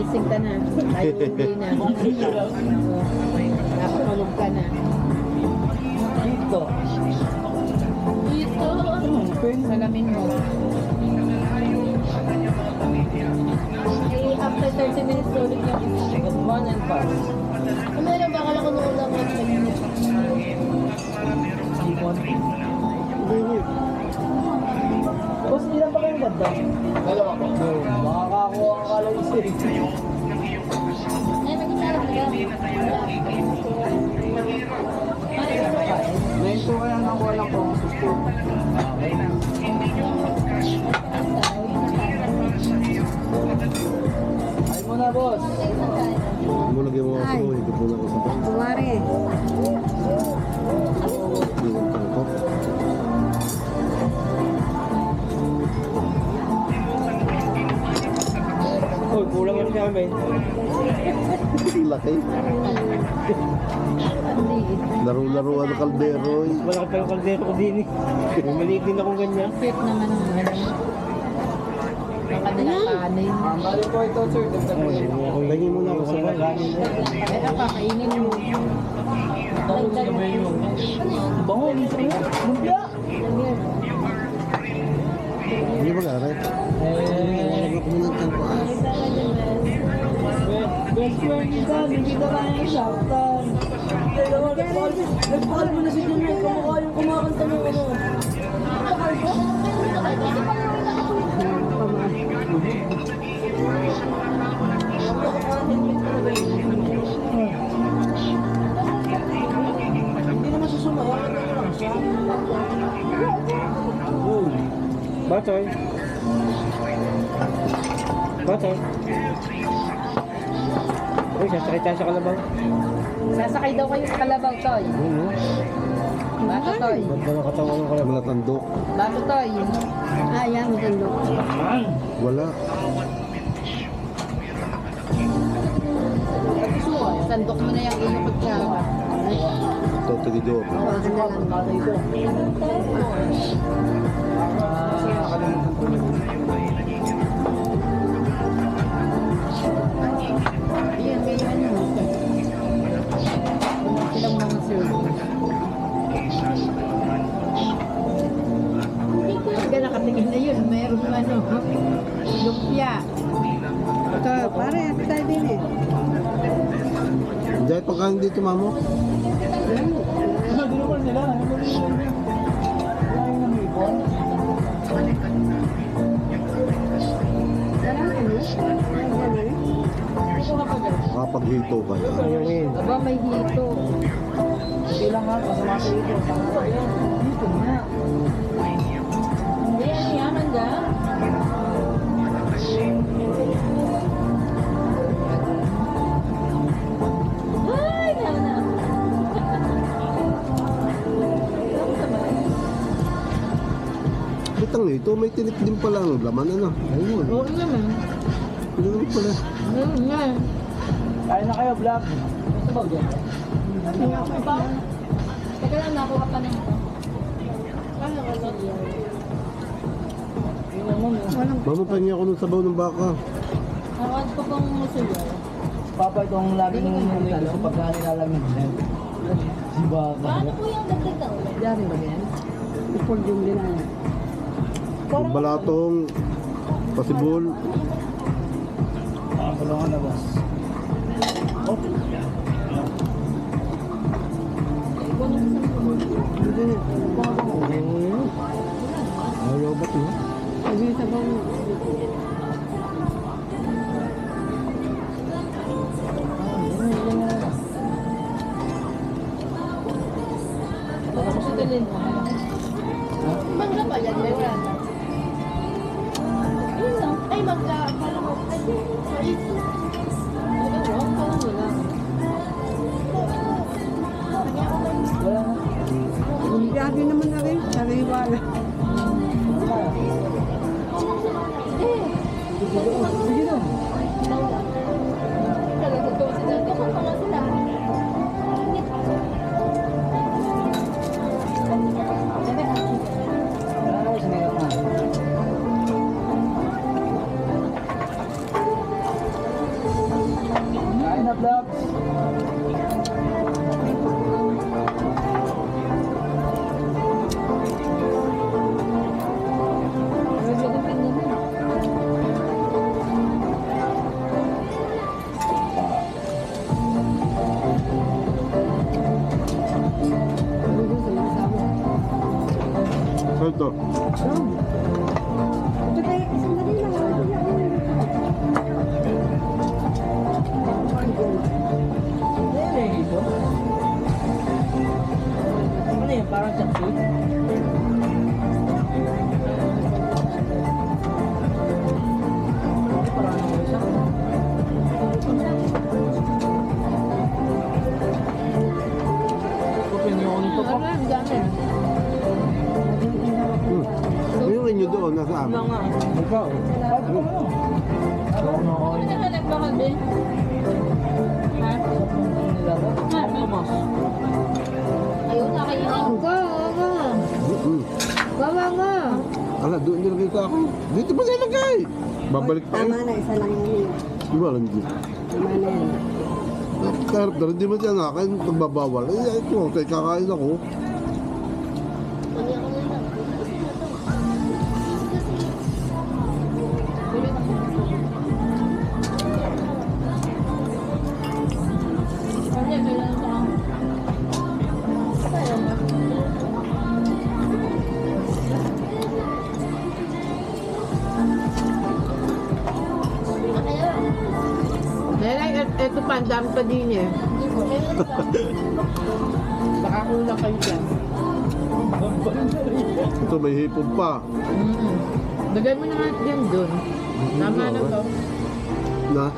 Gising ka na. Tayo hindi na. Nakatulog ka na. Dito. Dito. Salamin mo. Ay, after 30 minutes ulit yung Good morning pa. ano na ba? Akala ko noon lang Ikon. Boss, ilan pa kayong ganda? Dalawa ko. Makakakuha ang kalay isa eh. Ay, mag-isarap ka. Ngayon po kaya nang walang pong susto. Ay mo na, boss. Hindi mo lagyan mo ako. Higit mo na ako sa bak. Kumari. Hindi mo tangkap. Uy, kulang yung namin. Laki. Laro-laro ang kaldero. Malaki pa yung kaldero ko din eh. May maliit din akong ganyan. Cute naman ang ano. Ang kanilang kanin. Bali po ito, sir. Lagyan mo na ako sa bak. Pero kakainin mo. Bango, minsan yun. Lumpia. Hindi ba garay? Lagyan ko mo ng tangko. Best friend kita, hindi kita kaya saktan. Nagpakal mo na si Junior, kamukha yung kumakanta ng ano. Hindi naman susumaya, ano lang siya. Batoy. Batoy. Uy, sasakay tayo sa kalabaw. Sasakay daw kayo sa kalabaw, Toy. Bato, Toy. Ganda ng katawan ng kaya mga tandok. Bato, Toy. Ah, yan, maganda. Wala. Sandok mo na yung iyong pagkama. Ito, tigidor. Ayan, may ano. Silang mga service. Hindi ka nakatingin na yun. Mayroong ano. Lumpia. Ito, pare, ito tayo din eh. Dahil pagkain dito, mamo. Ano, dinukol nila. Ano yung namipon? Kapaghito ka na. Aba, may hito. Hindi lang nga, pasama sa ito. Dito nga. Hindi, ano yan, handa? Ay, kaya na. Itang nito, may tinip din pala ang laman, ano? Ayun. Oo naman. Hindi naman pala. Oo nga. Kaya na kayo, vlog. Ito ba dyan? Ano ba? Teka lang, nakuha pa na ito. Ano ba ito? Yun naman. Mamo, pahingi ako ng sabaw ng baka. Nakawad ko pang musuyo. Papa, itong laging gusto pagka nilalamig. Si Baka. Paano po yung dagdag na ulit? Dari ba yan? Ipol yung ginaya. Yung balatong, pasibol. Tulungan na, boss. Oh. Ayaw ba't mo? Sabi sa bang... Tapos ito din mo. Mangga pa yan, may wala na. Yun lang. Ay, magka... Parang mo. Ay, sorry. Ay, parang wala. Wala na. Grabe naman na rin. Sariwala. Sige na. Talaga ito si dati. Kung mga sila. Wala na, sinirap na. Ikaw. Bakit ko ano? Ano na hanap ba kami? Ha? Ayun, nakainin. Bawa nga. Ala, doon nilagay ka ako. Dito ba nilagay? Babalik pa Tama eh. na, isa lang yun. Di ba alam dito? Tama na yan. Karap na rin, di ba siya nga akin pagbabawal? Eh, ito, kaya kakain ako. Nenay, eto pa, ang dami pa din eh. Nakakulang kayo dyan. Ito, may hipon pa. Lagay mo na nga yan doon. Tama na to. Na?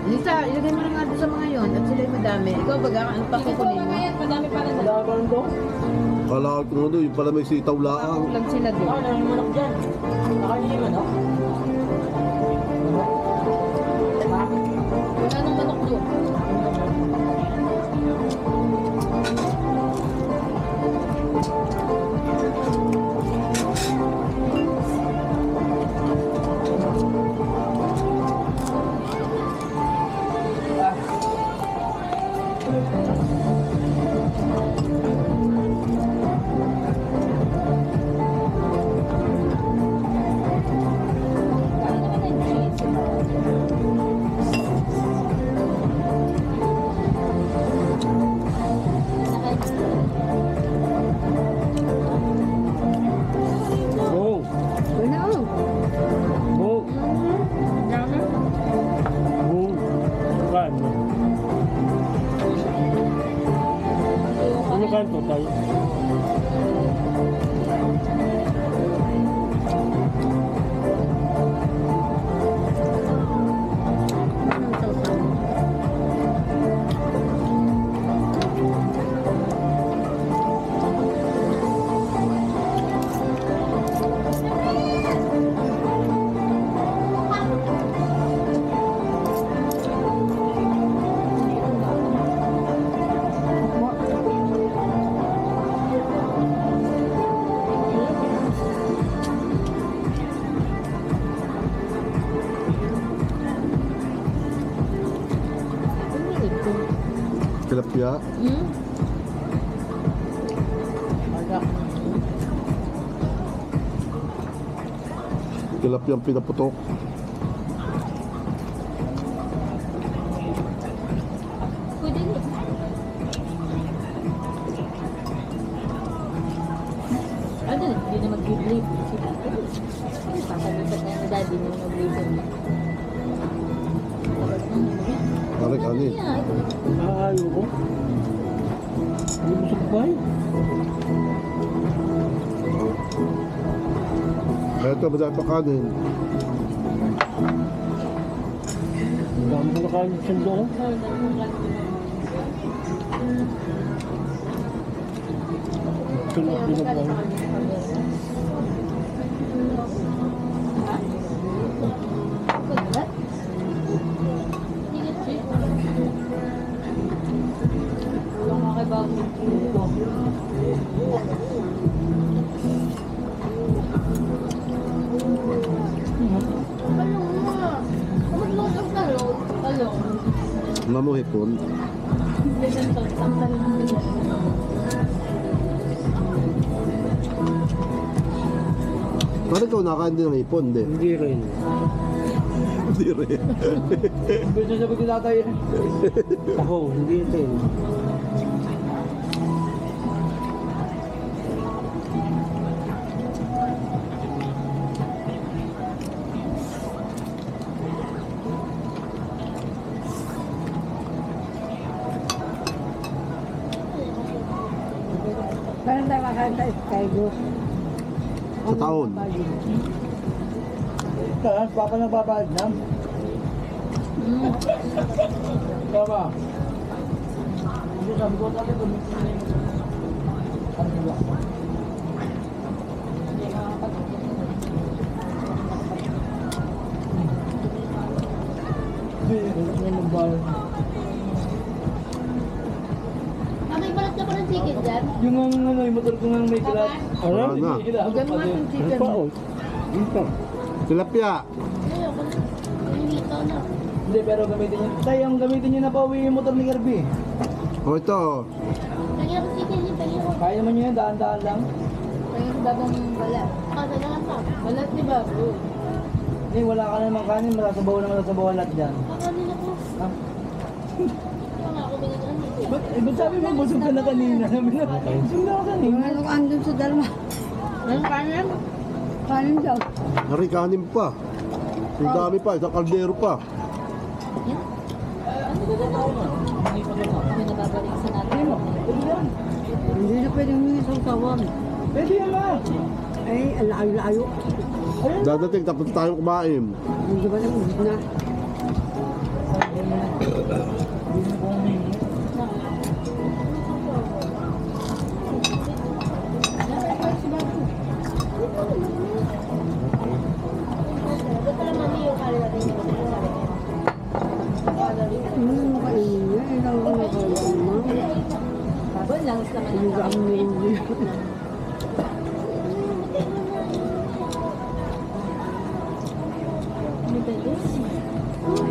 Lisa, ilagay mo na nga doon sa mga yon at sila'y madami. Ikaw baga, ano pa kukunin mo? Madami pa rin. Wala ka rin doon? Kala ko ano, yung pala may sitaw laang. Lang sila doon. Ah, nalimanok dyan. Nakain yung manok? Wala nang manok doon. Oh! Wala oh. Oh! Dami. Oh! Kan? Ano kan to tayo? Anong sausaw? Tilapia. Hmm? Tilapia ang pinaputok. Pwede rin. Ano, hindi na mag-blade. Papalipat na yung daddy nung mag-blade niya. Tarik ani. Ayaw ko. Hindi mo sakbay. Ito, madami pa kanin. Ang dami ko nakain sa doon. Tulak din ako. Mamo hipon. Parang ikaw nakain din ng hipon, hindi? Hindi rin. Hindi rin. Pero sasabi ko tatay. Ako, hindi rin. Parang nakakain sa Skygo. Sa taon. Tapos, papa nagbabayad na. Tama. Hindi sabi ko tatay ko. Ano ba? May magbayad. May balat ka pa ng chicken dyan? Yung ano, yung motor ko nga may clutch. Wala na. Diyan mo nga yung chicken. Tilapia. Ayoko na. Hinihito na. Hindi, pero gamitin nyo. Tay, ang gamitin nyo na pauwi yung motor ni Kirby. O ito. Lagyan ako chicken yung tayo. Kaya naman nyo yun, daan-daan lang. Yung babang balat. Kasi na lang pa. Balat ni Babu. Hindi, wala ka naman kanin, masasabaw na masasabaw lahat dyan. Kakanin ako. Ha? Kaya nga ako binigyan dito. Ba't sabi mo, busog ka na kanina? Sabi na, busog na ako kanina. Ano ka andun sa dalma? Anong kanin? Kanin daw. Hari kanin pa. Ang dami pa. Isang kaldero pa. Kami nababalik sa natin. Pwede yan. Hindi na pwedeng humingi sa usawan. Pwede yan ma. Ay, ang layo-layo. Dadating tapos tayo kumain. Hindi ba lang ubus na? Ba't pala mami yung kala natin yung Kainin niya. Ilang ko na kayo. Babon lang sa naman Hindi ka ang nilindi.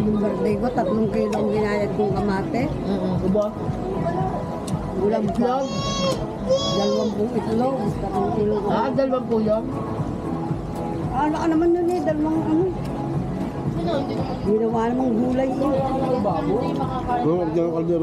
Yung birthday ko, 3 kilo ang ginayad kong kamate. Diba? Ulam pa. 20 itlog. 3 kilo ko. Dalawang po yun. Ano ka naman nun eh, 2 ano. Ginawa namang gulay eh. Babo. Huwag dyan ang kaldero.